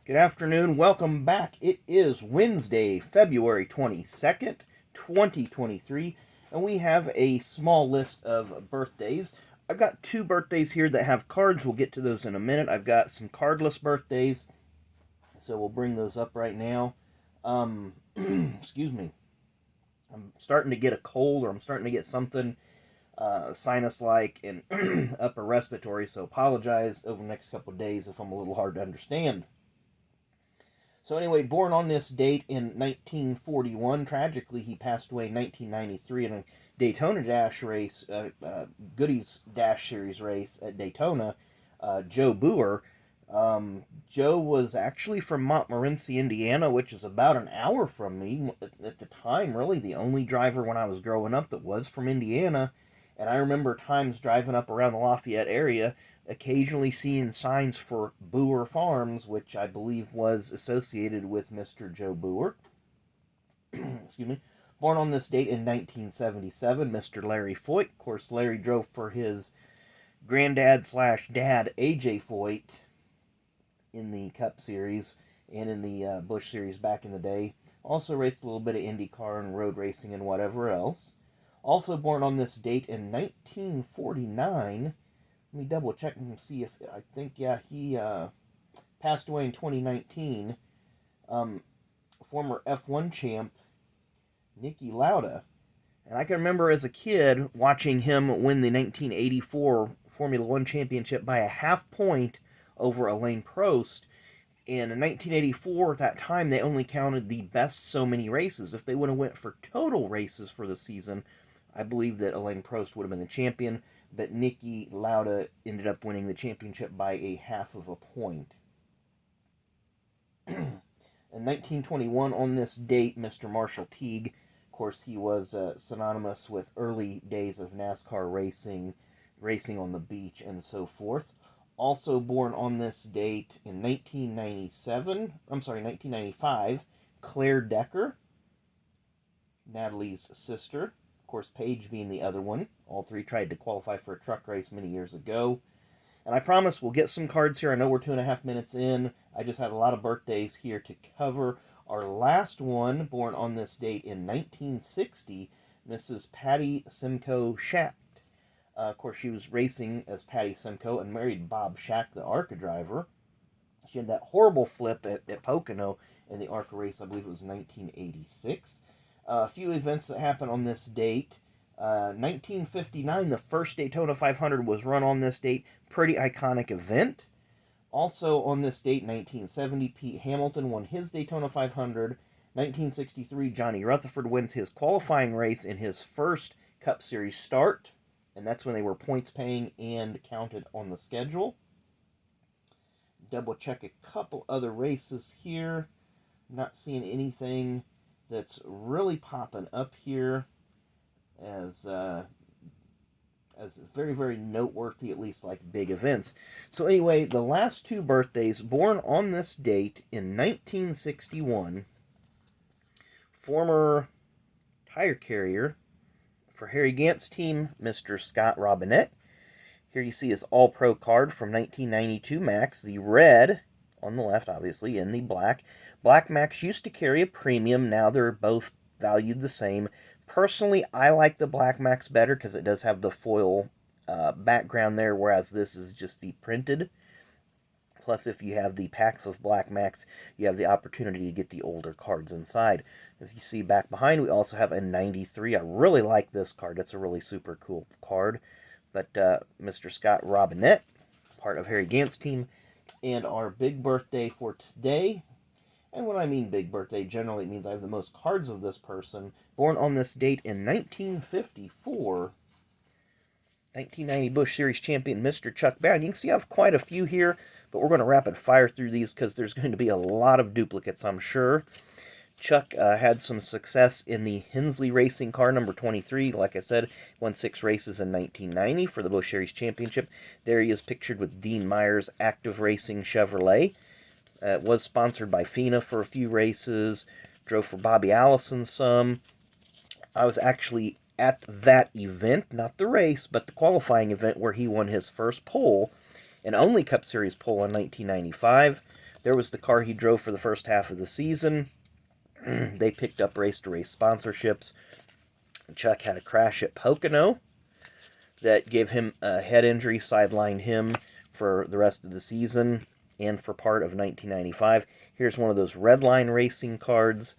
Good afternoon. Welcome back. It is Wednesday, February 22nd, 2023, and we have a small list of birthdays. I've got two birthdays here that have cards. We'll get to those in a minute. I've got some cardless birthdays, so we'll bring those up right now. Excuse me. I'm starting to get a cold, or I'm starting to get something sinus-like and upper respiratory, so apologize over the next couple of days if I'm a little hard to understand. So anyway, born on this date in 1941. Tragically, he passed away in 1993 in a Daytona Dash race, Goody's Dash Series race at Daytona. Joe Bower. Joe was actually from Montmorency, Indiana, which is about an hour from me. At the time, really the only driver when I was growing up that was from Indiana. And I remember times driving up around the Lafayette area, occasionally seeing signs for Bower Farms, which I believe was associated with Mr. Joe Bower. Excuse me. Born on this date in 1977, Mr. Larry Foyt. Of course, Larry drove for his granddad slash dad, A.J. Foyt, in the Cup Series and in the Busch Series back in the day. Also raced a little bit of IndyCar and road racing and whatever else. Also born on this date in 1949. Let me double check and see if I think he passed away in 2019. Former F1 champ Niki Lauda, and I can remember as a kid watching him win the 1984 Formula One championship by a half point over Alain Prost. And in 1984, at that time, they only counted the best so many races. If they would have went for total races for the season, I believe that Alain Prost would have been the champion, but Niki Lauda ended up winning the championship by a half of a point. In 1921, on this date, Mr. Marshall Teague, of course, he was synonymous with early days of NASCAR racing, racing on the beach, and so forth. Also born on this date in 1995, Claire Decker, Natalie's sister. Of course, Paige being the other one. All three tried to qualify for a truck race many years ago. And I promise we'll get some cards here. I know we're 2.5 minutes in. I just had a lot of birthdays here to cover. Our last one, born on this date in 1960, Mrs. Patty Simcoe Shack. Of course, she was racing as Patty Simcoe and married Bob Shack, the ARCA driver. She had that horrible flip at Pocono in the ARCA race. I believe it was 1986. A few events that happened on this date. 1959, the first Daytona 500 was run on this date. Pretty iconic event. Also on this date, 1970, Pete Hamilton won his Daytona 500. 1963, Johnny Rutherford wins his qualifying race in his first Cup Series start. And that's when they were points paying and counted on the schedule. Double check a couple other races here. Not seeing anything that's really popping up here as very, very noteworthy, at least like big events. So anyway, the last two birthdays, born on this date in 1961, former tire carrier for Harry Gant's team, Mr. Scott Robinette. Here you see his All-Pro card from 1992 Max, the red on the left, obviously, and the black. Black Max used to carry a premium. Now they're both valued the same. Personally, I like the Black Max better because it does have the foil background there, whereas this is just the printed. Plus, if you have the packs of Black Max, you have the opportunity to get the older cards inside. If you see back behind, we also have a 93. I really like this card. It's a really super cool card. But Mr. Scott Robinette, part of Harry Gant's team, and our big birthday for today. And when I mean big birthday, generally it means I have the most cards of this person. Born on this date in 1954, 1990 Busch Series champion, Mr. Chuck Bown. You can see I have quite a few here, but we're going to rapid fire through these because there's going to be a lot of duplicates, I'm sure. Chuck had some success in the Hensley Racing car, number 23. Like I said, won 6 races in 1990 for the Busch Series Championship. There he is pictured with Dean Myers' Active Racing Chevrolet. It was sponsored by FINA for a few races. Drove for Bobby Allison some. I was actually at that event, not the race, but the qualifying event where he won his first pole and only Cup Series pole in 1995. There was the car he drove for the first half of the season. They picked up race-to-race sponsorships. Chuck had a crash at Pocono that gave him a head injury, sidelined him for the rest of the season and for part of 1995. Here's one of those Redline Racing cards.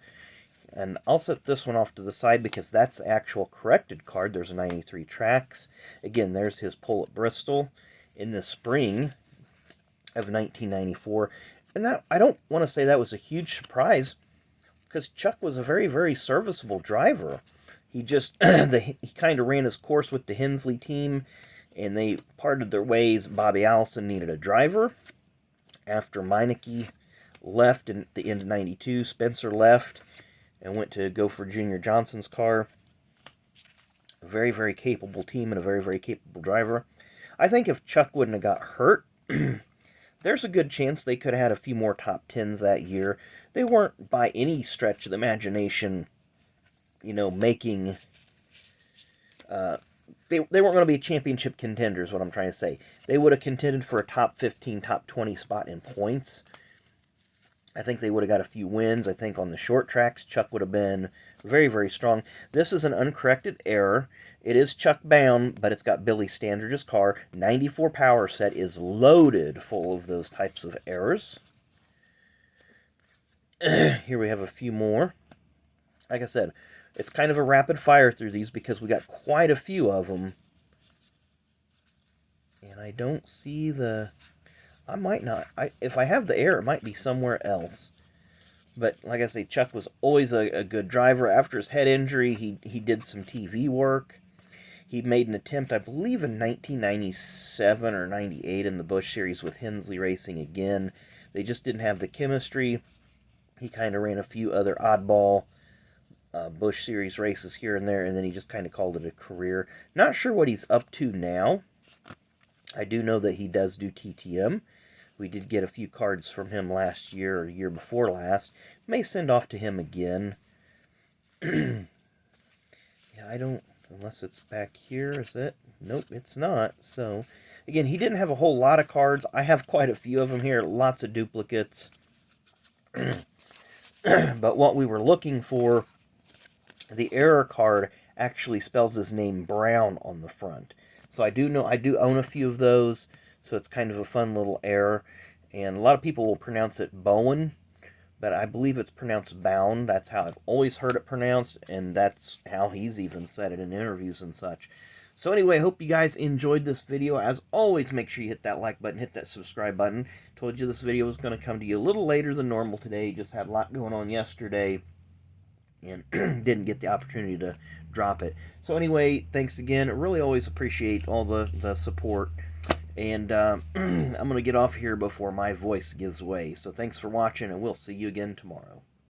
And I'll set this one off to the side because that's the actual corrected card. There's a 93 tracks. Again, there's his pull at Bristol in the spring of 1994. And that, I don't want to say that was a huge surprise, because Chuck was a very, very serviceable driver. He just, he kind of ran his course with the Hensley team, and they parted their ways. Bobby Allison needed a driver. After Meineke left at the end of 92, Spencer left and went to go for Junior Johnson's car. A very, very capable team and a very, very capable driver. I think if Chuck wouldn't have got hurt, there's a good chance they could have had a few more top 10s that year. They weren't, by any stretch of the imagination, you know, making... They weren't going to be championship contenders, what I'm trying to say. They would have contended for a top 15, top 20 spot in points. I think they would have got a few wins. I think on the short tracks, Chuck would have been very, very strong. This is an uncorrected error. It is Chuck Bown, but it's got Billy Standridge's car. 94 power set is loaded full of those types of errors. Here we have a few more. Like I said, it's kind of a rapid fire through these because we got quite a few of them. And I don't see the... I might not. If I have the error, it might be somewhere else. But like I say, Chuck was always a good driver. After his head injury, he did some TV work. He made an attempt, I believe, in 1997 or 98 in the Busch Series with Hensley Racing again. They just didn't have the chemistry. He kind of ran a few other oddball Busch Series races here and there, and then he just kind of called it a career. Not sure what he's up to now. I do know that he does do TTM. We did get a few cards from him last year or year before last. May send off to him again. Yeah, I don't, unless it's back here, is it? Nope, it's not. So, again, he didn't have a whole lot of cards. I have quite a few of them here, lots of duplicates. But what we were looking for, the error card actually spells his name Brown on the front. So I do own a few of those, so it's kind of a fun little error. And a lot of people will pronounce it Bowen, but I believe it's pronounced Bown. That's how I've always heard it pronounced, and that's how he's even said it in interviews and such. So anyway, I hope you guys enjoyed this video. As always, make sure you hit that like button, hit that subscribe button. Told you this video was going to come to you a little later than normal today. Just had a lot going on yesterday, and didn't get the opportunity to drop it. So anyway, thanks again. I really always appreciate all the support. And I'm going to get off here before my voice gives way. So thanks for watching, and we'll see you again tomorrow.